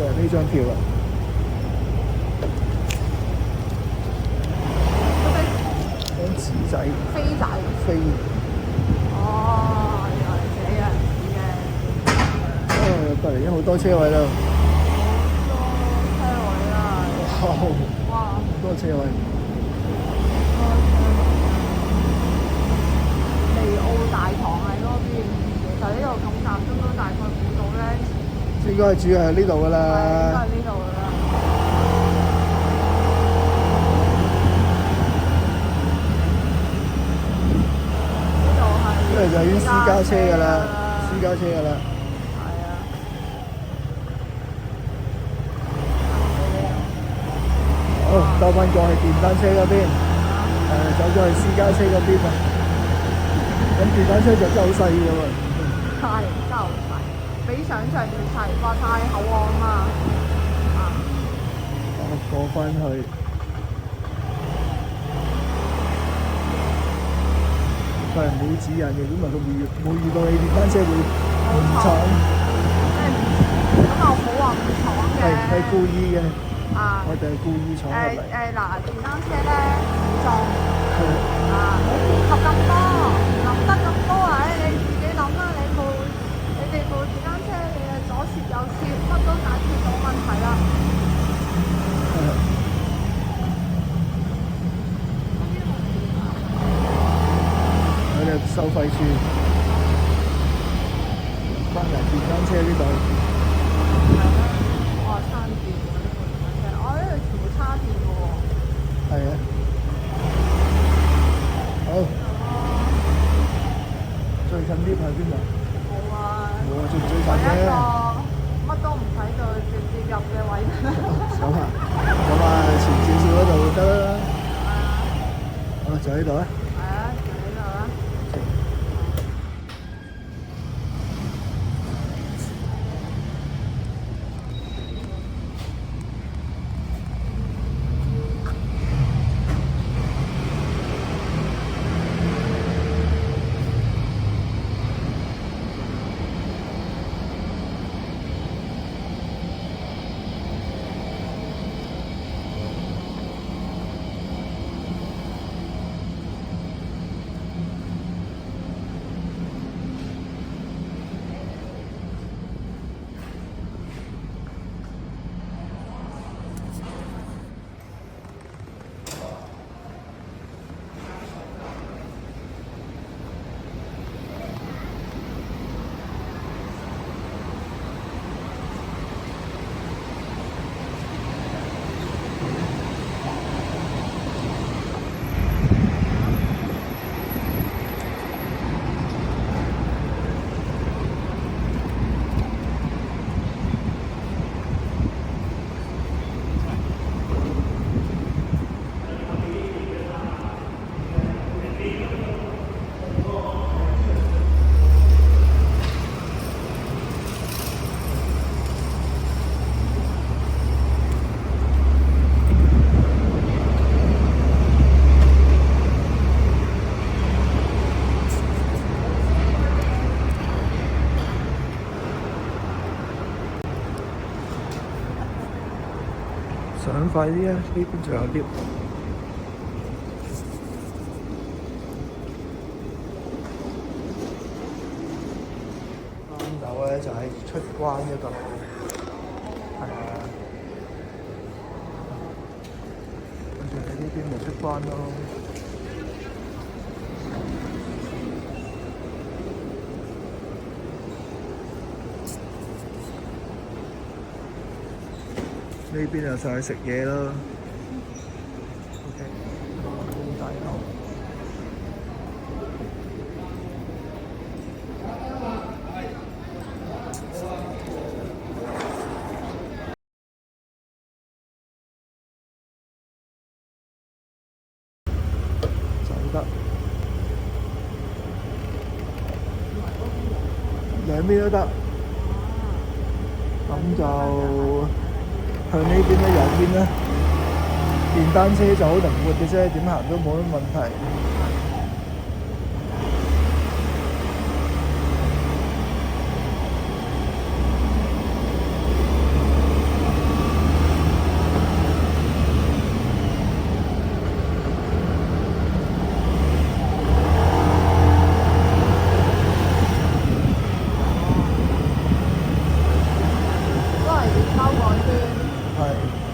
係呢張票啦。張紙仔。飛仔。飛。哦，原來這樣子嘅。哦，隔離已經好多車位啦。好多車位啦。哇！好多車位。利澳大堂喺嗰邊，其實呢度咁集中都大概估到咧。應該係主要係呢度噶啦。應該係呢度噶啦。呢度係。呢度就已經私家車噶啦，私家車噶啦。係啊。好，兜翻過去電單車嗰邊，走咗去私家車嗰邊啊。咁電單車就真係好細嘅喎。係，真係好細，比想象要細，話太口岸啊嘛。過翻去。佢係冇指引嘅，咁咪佢冇遇到你電單車會唔闖。咁又冇話唔闖嘅。係故意嘅。我哋係故意闖入嚟。嗱，電單車咧唔撞。冇涉及咁多，諗得咁多啊！你自己諗啦，你哋部電單車，你係左攝右攝，乜都解決到問題啦。佢哋收費處，翻嚟電單車呢度。係啊，哇，慳電喎呢部電單車，呢度全部叉電嘅喎。係啊。好，最近呢排邊度？冇啊，冇啊，最近揾一啫。個乜都唔使做，直接入嘅位。咁啊，前少少嗰度得啦。好，就喺度啊。係啊，就喺度啦。上快啲啊！呢邊仲有 lift。啱到咧就喺出關嗰度，係啊，跟住喺呢邊咪出關咯。呢邊就上去食嘢咯。OK， 大樓。走得。兩邊都得。咁就。向呢邊咧，右邊咧，電單車就好靈活嘅啫，點行都冇乜問題。改圈。係。